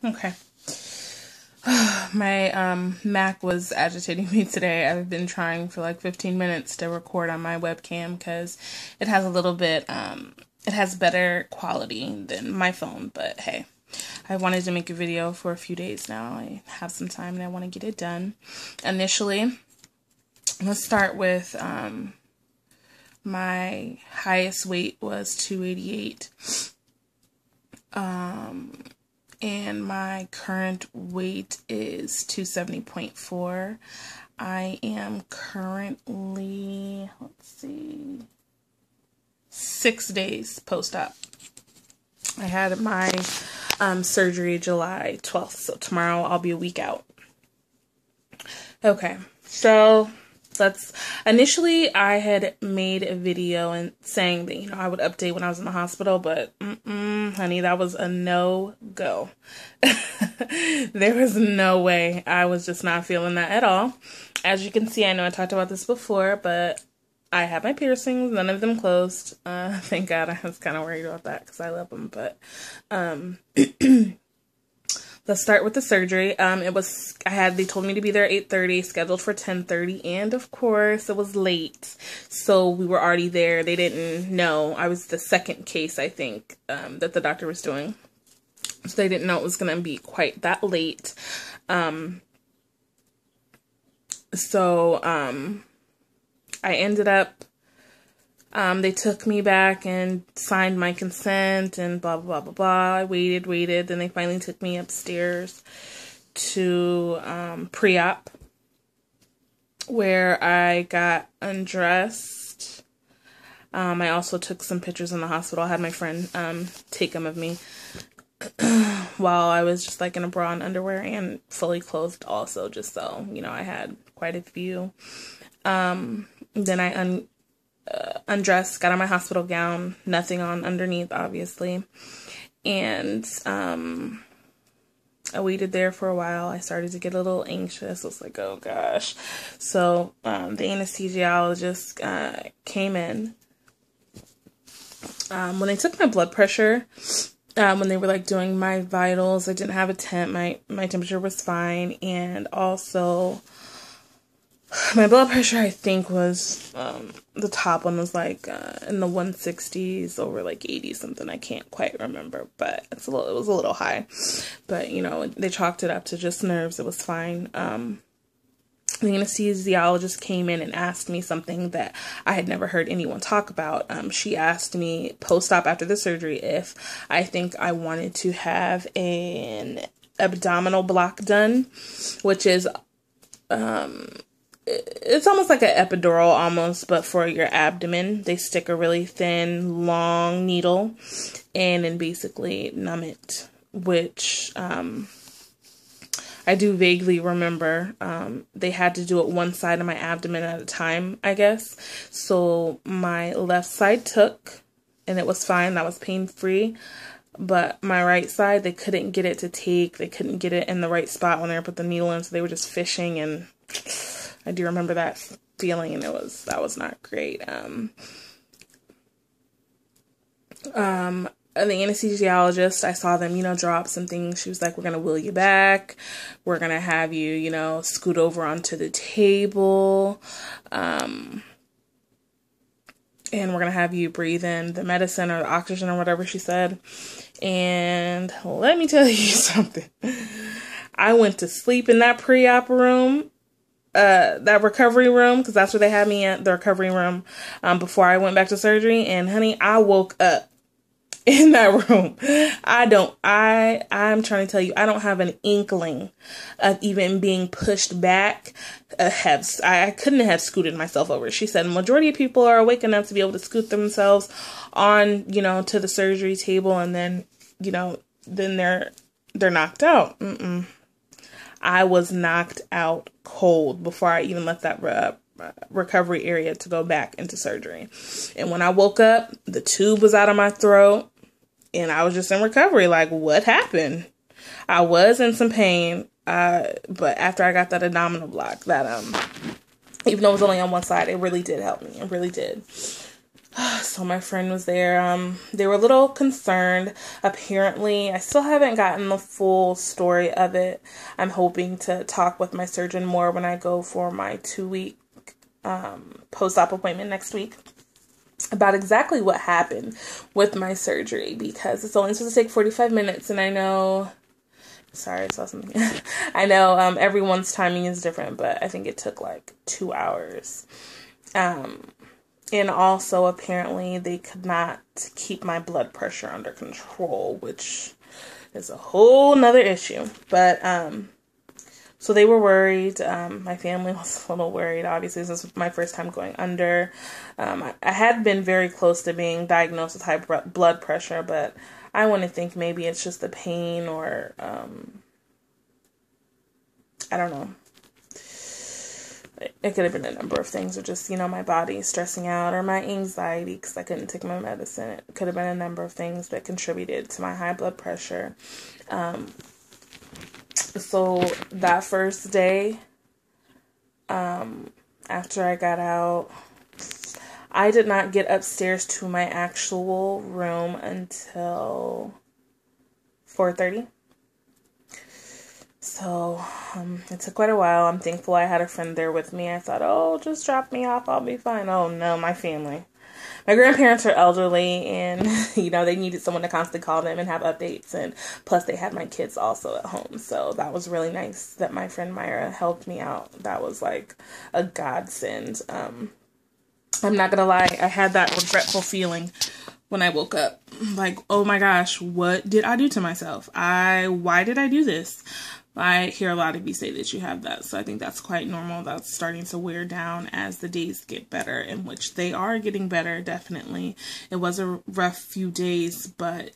Okay. My Mac was agitating me today. I've been trying for like 15 minutes to record on my webcam because it has a little bit, it has better quality than my phone, but hey, I wanted to make a video for a few days now. I have some time and I want to get it done. Initially, let's start with, my highest weight was 288. And my current weight is 270.4. I am currently, let's see, 6 days post-op. I had my surgery July 12th, so tomorrow I'll be a week out. Okay, so initially I had made a video and saying that, I would update when I was in the hospital, but honey, that was a no-go. There was no way. I was just not feeling that at all. As you can see, I know I talked about this before, but I have my piercings, none of them closed. Thank God. I was kind of worried about that because I love them, but let's start with the surgery. They told me to be there at 8:30, scheduled for 10:30, and of course it was late. So we were already there. They didn't know. I was the second case, I think, that the doctor was doing. So they didn't know it was going to be quite that late. I ended up, they took me back and signed my consent and blah, blah, blah, blah, blah. I waited. Then they finally took me upstairs to pre-op, where I got undressed. I also took some pictures in the hospital. I had my friend take them of me while I was just like in a bra and underwear and fully clothed also, just so, I had quite a few. Then I undressed, got on my hospital gown, nothing on underneath, obviously. And I waited there for a while. I started to get a little anxious. I was like, oh gosh. So the anesthesiologist came in. When they took my blood pressure, when they were like doing my vitals, I didn't have a temp. My temperature was fine, and also my blood pressure, I think, was, the top one was like in the 160s over like 80 something. I can't quite remember, but it was a little high. But, they chalked it up to just nerves. It was fine. The anesthesiologist came in and asked me something that I had never heard anyone talk about. She asked me post-op after the surgery if I think I wanted to have an abdominal block done, which is, it's almost like an epidural almost, but for your abdomen. They stick a really thin, long needle and then basically numb it, which I do vaguely remember. They had to do it one side of my abdomen at a time, I guess. So my left side took, and it was fine. That was pain-free. But my right side, they couldn't get it to take. They couldn't get it in the right spot when they put the needle in, so they were just fishing, and I do remember that feeling, and that was not great. The anesthesiologist, I saw them, drop some things. She was like, we're going to wheel you back. We're going to have you, scoot over onto the table. And we're going to have you breathe in the medicine or the oxygen or whatever she said. And let me tell you something. I went to sleep in that pre-op room. That recovery room, because that's where they had me at, the recovery room, before I went back to surgery. And honey, I woke up in that room. I'm trying to tell you, I don't have an inkling of even being pushed back. I couldn't have scooted myself over. She said majority of people are awake enough to be able to scoot themselves on, to the surgery table, and then, then they're knocked out. I was knocked out cold before I even left that recovery area to go back into surgery. And when I woke up, the tube was out of my throat, and I was just in recovery. Like, what happened? I was in some pain, but after I got that abdominal block, that even though it was only on one side, it really did help me. It really did. So my friend was there. They were a little concerned. Apparently, I still haven't gotten the full story of it. I'm hoping to talk with my surgeon more when I go for my 2-week post-op appointment next week about exactly what happened with my surgery, because it's only supposed to take 45 minutes, and I know, sorry, I saw something. I know everyone's timing is different, but I think it took like 2 hours. And also, apparently, they could not keep my blood pressure under control, which is a whole nother issue. But, so they were worried. My family was a little worried. Obviously, this was my first time going under. I had been very close to being diagnosed with high blood pressure, but I want to think maybe it's just the pain, or, I don't know. It could have been a number of things, or just, my body stressing out, or my anxiety because I couldn't take my medicine. It could have been a number of things that contributed to my high blood pressure. So that first day, after I got out, I did not get upstairs to my actual room until 4:30. So, it took quite a while. I'm thankful I had a friend there with me. I thought, oh, just drop me off, I'll be fine. Oh, no, my family. My grandparents are elderly, and, they needed someone to constantly call them and have updates, and plus they had my kids also at home. So that was really nice that my friend Myra helped me out. That was like a godsend. I'm not gonna lie, I had that regretful feeling when I woke up. Like, oh my gosh, what did I do to myself? Why did I do this? I hear a lot of you say that you have that, so I think that's quite normal. That's starting to wear down as the days get better, in which they are getting better, definitely. It was a rough few days, but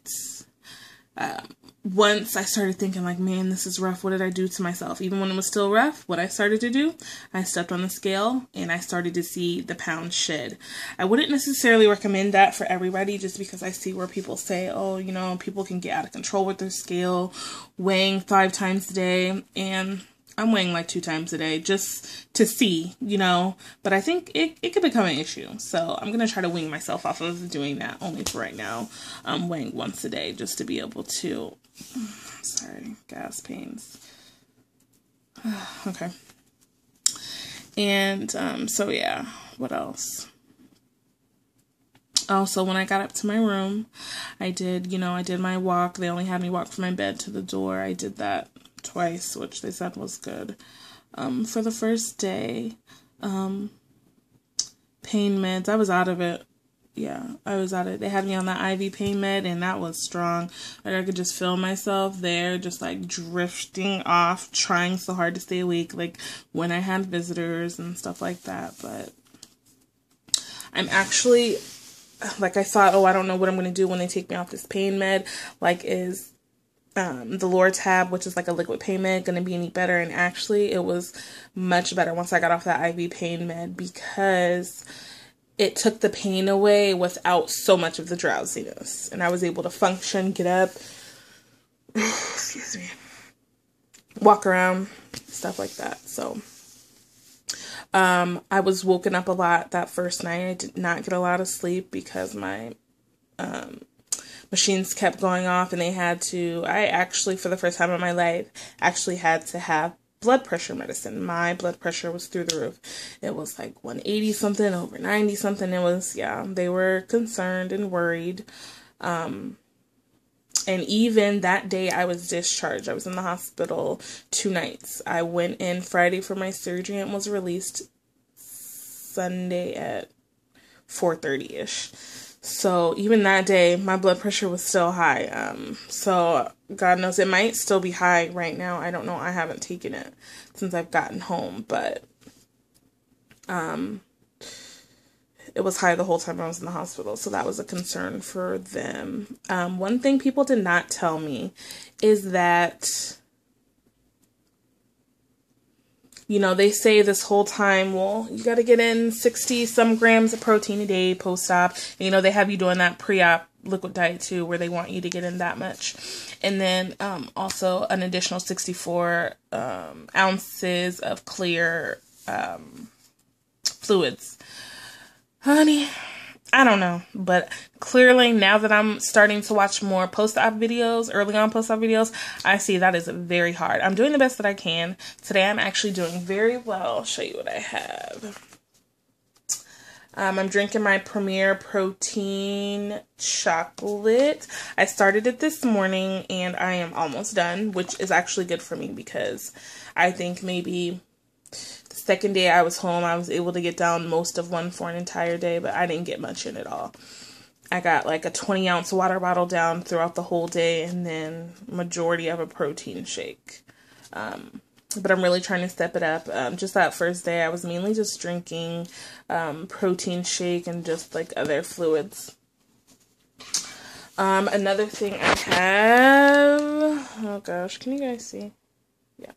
once I started thinking like, man, this is rough, what did I do to myself? Even when it was still rough, what I started to do, I stepped on the scale and I started to see the pounds shed. I wouldn't necessarily recommend that for everybody, just because I see where people say, oh, people can get out of control with their scale, weighing 5 times a day, and I'm weighing like 2 times a day just to see, but I think it could become an issue. So I'm going to try to wean myself off of doing that, only for right now. I'm weighing once a day just to be able to, sorry, gas pains. Okay. And, so yeah, what else? Also, when I got up to my room, I did my walk. They only had me walk from my bed to the door. I did that twice, which they said was good. For the first day, pain meds, I was out of it. Yeah, I was out of it. They had me on that IV pain med, and that was strong. Like, I could just feel myself there, just like drifting off, trying so hard to stay awake, like when I had visitors and stuff like that. But I'm actually, like, I thought, oh, I don't know what I'm going to do when they take me off this pain med. Like, is the Lortab, which is like a liquid pain med, going to be any better? And actually, it was much better once I got off that IV pain med, because it took the pain away without so much of the drowsiness. And I was able to function, get up, excuse me, walk around, stuff like that. So, I was woken up a lot that first night. I did not get a lot of sleep because my, machines kept going off, and I actually, for the first time in my life, actually had to have blood pressure medicine. My blood pressure was through the roof. It was like 180 something, over 90 something. It was, they were concerned and worried. And even that day I was discharged. I was in the hospital 2 nights. I went in Friday for my surgery and was released Sunday at 4:30-ish. So even that day, my blood pressure was still high. So God knows it might still be high right now. I don't know. I haven't taken it since I've gotten home, but it was high the whole time I was in the hospital. So that was a concern for them. One thing people did not tell me is that, they say this whole time, well, you got to get in 60 some grams of protein a day post-op. And, they have you doing that pre-op liquid diet too, where they want you to get in that much. And then also an additional 64 ounces of clear fluids. Honey, I don't know, but clearly now that I'm starting to watch more post-op videos, early on post-op videos, I see that is very hard. I'm doing the best that I can. Today I'm actually doing very well. I'll show you what I have. I'm drinking my Premier Protein chocolate. I started it this morning and I am almost done, which is actually good for me because I think maybe the second day I was home, I was able to get down most of one for an entire day, but I didn't get much in at all. I got like a 20-ounce water bottle down throughout the whole day and then majority of a protein shake. But I'm really trying to step it up. Just that first day, I was mainly just drinking protein shake and just like other fluids. Another thing I have, oh gosh, can you guys see? Yeah.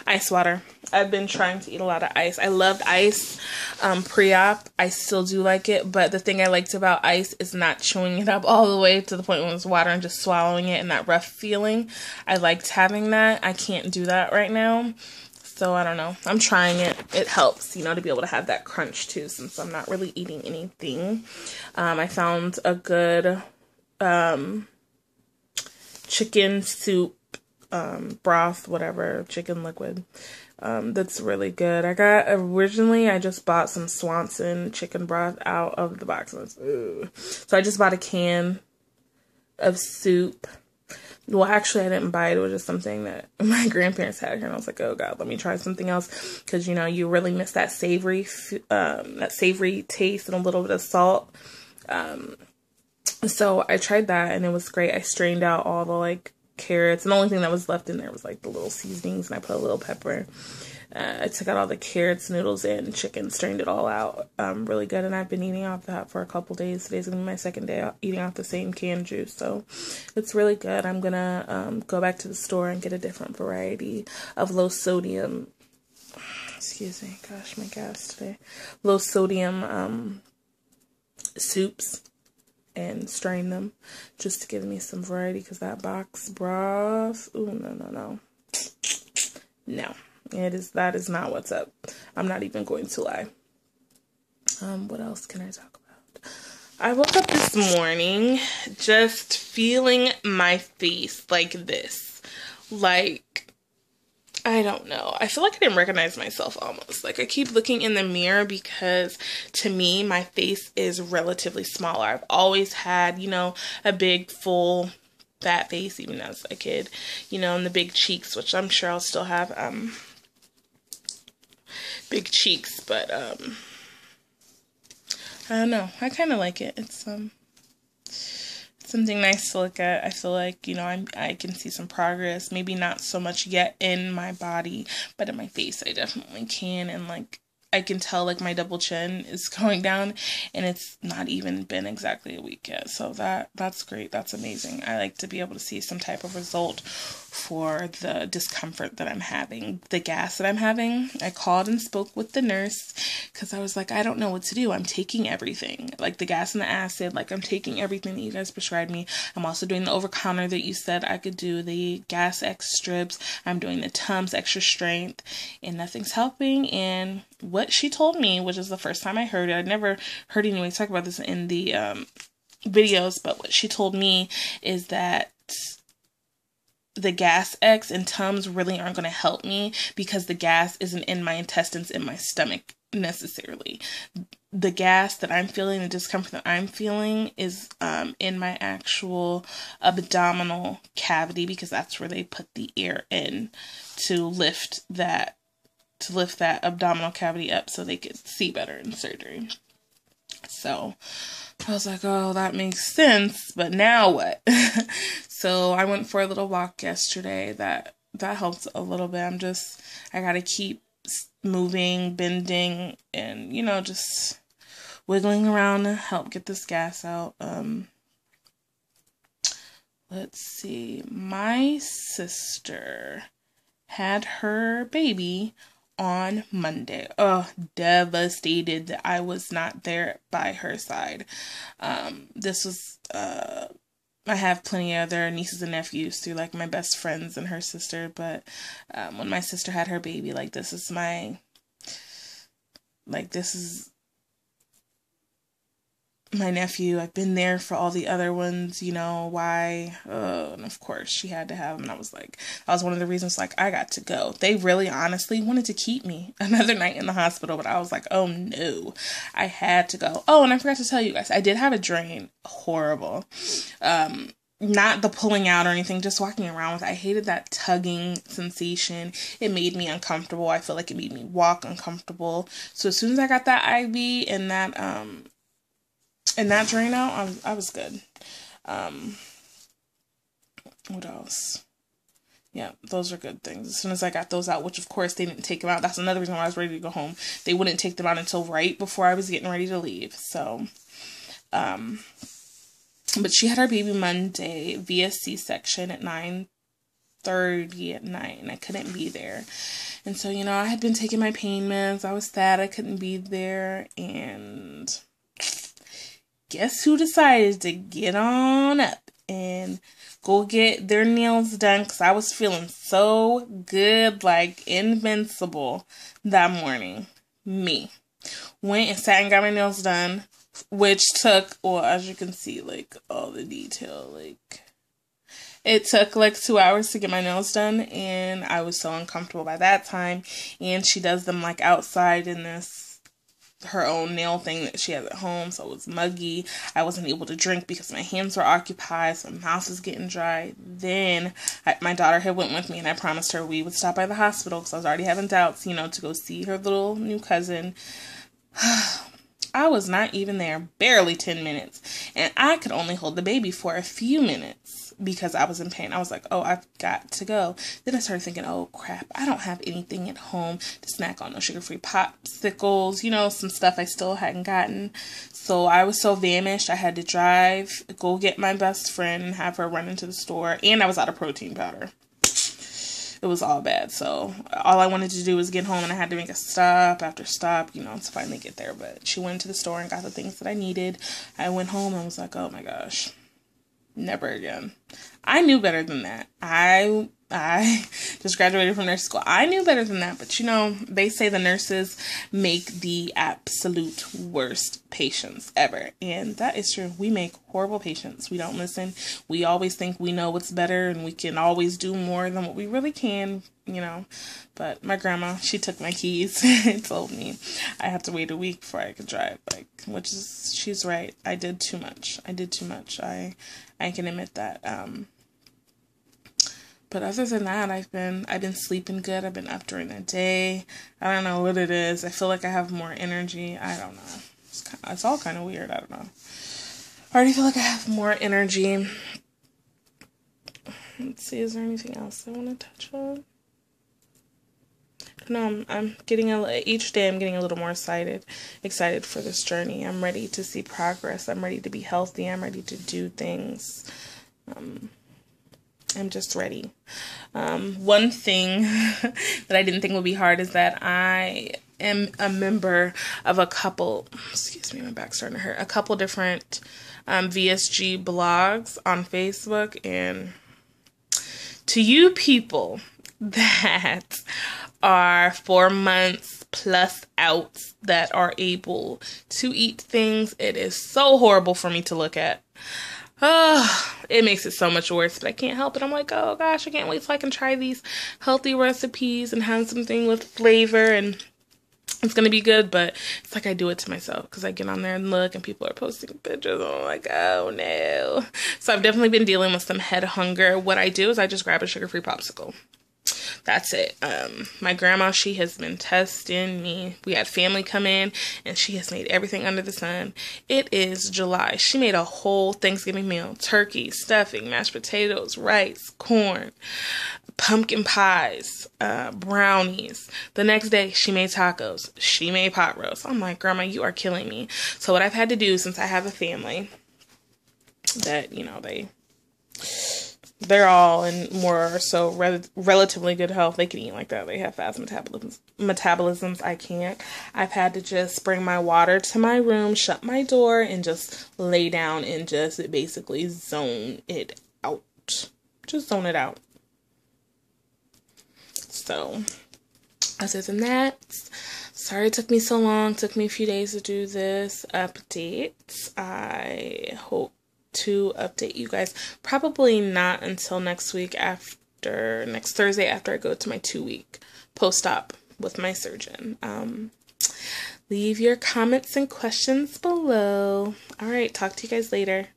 Ice water. I've been trying to eat a lot of ice. I loved ice pre-op. I still do like it, but the thing I liked about ice is not chewing it up all the way to the point when it's water and just swallowing it and that rough feeling. I liked having that. I can't do that right now. So I don't know. I'm trying it. It helps, you know, to be able to have that crunch too, since I'm not really eating anything. I found a good chicken soup, broth, whatever, chicken liquid. That's really good. I just bought some Swanson chicken broth out of the box. So I just bought a can of soup. Well, actually, I didn't buy it. It was just something that my grandparents had here, and I was like, oh God, let me try something else, because you know you really miss that savory taste and a little bit of salt. So I tried that, and it was great. I strained out all the like carrots, and the only thing that was left in there was like the little seasonings, and I put a little pepper. I took out all the carrots, noodles, and chicken, strained it all out. Really good, and I've been eating off that for a couple days. Today's gonna be my second day eating off the same canned juice, so it's really good. I'm gonna go back to the store and get a different variety of low sodium. Excuse me, gosh, my gas today. Low sodium soups and strain them just to give me some variety, because that box broth, ooh, no. That is not what's up. I'm not even going to lie. What else can I talk about? I woke up this morning just feeling my face like this. Like, I don't know. I feel like I didn't recognize myself almost. Like, I keep looking in the mirror because to me, my face is relatively smaller. I've always had, you know, a big, full, fat face, even as a kid, you know, and the big cheeks, which I'm sure I'll still have, big cheeks, but I don't know. I kind of like it. It's something nice to look at. I feel like, you know, I can see some progress. Maybe not so much yet in my body, but in my face I definitely can. And like I can tell like my double chin is going down, and it's not even been exactly a week yet. So that's great. That's amazing. I like to be able to see some type of result for the discomfort that I'm having, the gas that I'm having. I called and spoke with the nurse because I was like, I don't know what to do. I'm taking everything, like the gas and the acid, like I'm taking everything that you guys prescribed me. I'm also doing the over-counter that you said I could do, the Gas X strips. I'm doing the Tums extra strength, and nothing's helping. And what she told me, which is the first time I heard it, I'd never heard anyone talk about this in the videos, but what she told me is that the Gas X and Tums really aren't going to help me because the gas isn't in my intestines, in my stomach necessarily. The gas that I'm feeling, the discomfort that I'm feeling is in my actual abdominal cavity, because that's where they put the air in to lift that abdominal cavity up so they could see better in surgery. So I was like, oh, that makes sense, but now what? So I went for a little walk yesterday. That helped a little bit. I gotta keep moving, bending, and, you know, just wiggling around to help get this gas out. Let's see. My sister had her baby on Monday. Oh, devastated that I was not there by her side. This was, I have plenty of other nieces and nephews through like my best friends and her sister, but when my sister had her baby, like this is my nephew. I've been there for all the other ones, you know, why? And of course she had to have him. And I was like, that was one of the reasons, like, I got to go. They really honestly wanted to keep me another night in the hospital, but I was like, oh no, I had to go. Oh, and I forgot to tell you guys, I did have a drain. Horrible. Not the pulling out or anything, just walking around with it. I hated that tugging sensation. It made me uncomfortable. I feel like it made me walk uncomfortable. So as soon as I got that IV and that drain out, I was good. What else? Yeah, those are good things. As soon as I got those out, which of course they didn't take them out. That's another reason why I was ready to go home. They wouldn't take them out until right before I was getting ready to leave. So, but she had her baby Monday via C-section at 9:30 at night, and I couldn't be there. And so, you know, I had been taking my pain meds. I was sad I couldn't be there, and guess who decided to get on up and go get their nails done? Because I was feeling so good, like invincible that morning. Me. Went and sat and got my nails done, which took, well, as you can see, like, all the detail, like, it took like 2 hours to get my nails done, and I was so uncomfortable by that time. And she does them like outside in this, her own nail thing that she has at home, so it was muggy. I wasn't able to drink because my hands were occupied, so my mouth was getting dry. Then my daughter had went with me, and I promised her we would stop by the hospital because I was already having doubts, you know, to go see her little new cousin. I was not even there, barely 10 minutes, and I could only hold the baby for a few minutes because I was in pain. I was like, oh, I've got to go. Then I started thinking, oh crap, I don't have anything at home to snack on, no sugar-free popsicles, you know, some stuff I still hadn't gotten. So I was so famished, I had to drive, go get my best friend and have her run into the store, and I was out of protein powder. It was all bad. So all I wanted to do was get home, and I had to make a stop after stop, you know, to finally get there. But she went to the store and got the things that I needed. I went home and was like, oh my gosh, never again. I knew better than that. I just graduated from nursing school. I knew better than that, but you know, they say the nurses make the absolute worst patients ever. And that is true. We make horrible patients. We don't listen. We always think we know what's better and we can always do more than what we really can, you know. But my grandma, she took my keys and told me I have to wait a week before I could drive, like, which is, she's right. I did too much. I can admit that. But other than that, I've been sleeping good. I've been up during the day. I don't know what it is. I feel like I have more energy. I don't know. It's all kind of weird. I don't know. I already feel like I have more energy. Let's see. Is there anything else I want to touch on? No, I'm getting each day I'm getting a little more excited for this journey. I'm ready to see progress. I'm ready to be healthy. I'm ready to do things. I'm just ready. One thing that I didn't think would be hard is that I am a member of a couple, excuse me, my back's starting to hurt, a couple different VSG blogs on Facebook. And to you people that are 4 months plus out that are able to eat things, it is so horrible for me to look at. Oh, it makes it so much worse, but I can't help it. I'm like, oh gosh, I can't wait till I can try these healthy recipes and have something with flavor, and it's going to be good. But it's like I do it to myself because I get on there and look and people are posting pictures and I'm like, oh no. So I've definitely been dealing with some head hunger. What I do is I just grab a sugar-free popsicle. That's it. My grandma, she has been testing me. We had family come in and she has made everything under the sun. It is July. She made a whole Thanksgiving meal. Turkey, stuffing, mashed potatoes, rice, corn, pumpkin pies, brownies. The next day, she made tacos. She made pot roast. I'm like, Grandma, you are killing me. So what I've had to do, since I have a family that, you know, they're all in more or so relatively good health. They can eat like that. They have fast metabolisms. I can't. I've had to just bring my water to my room, shut my door, and just lay down and just basically zone it out. Just zone it out. So, other than that, sorry it took me so long. It took me a few days to do this update. I hope to update you guys. Probably not until next Thursday after I go to my 2-week post-op with my surgeon. Leave your comments and questions below. All right, talk to you guys later.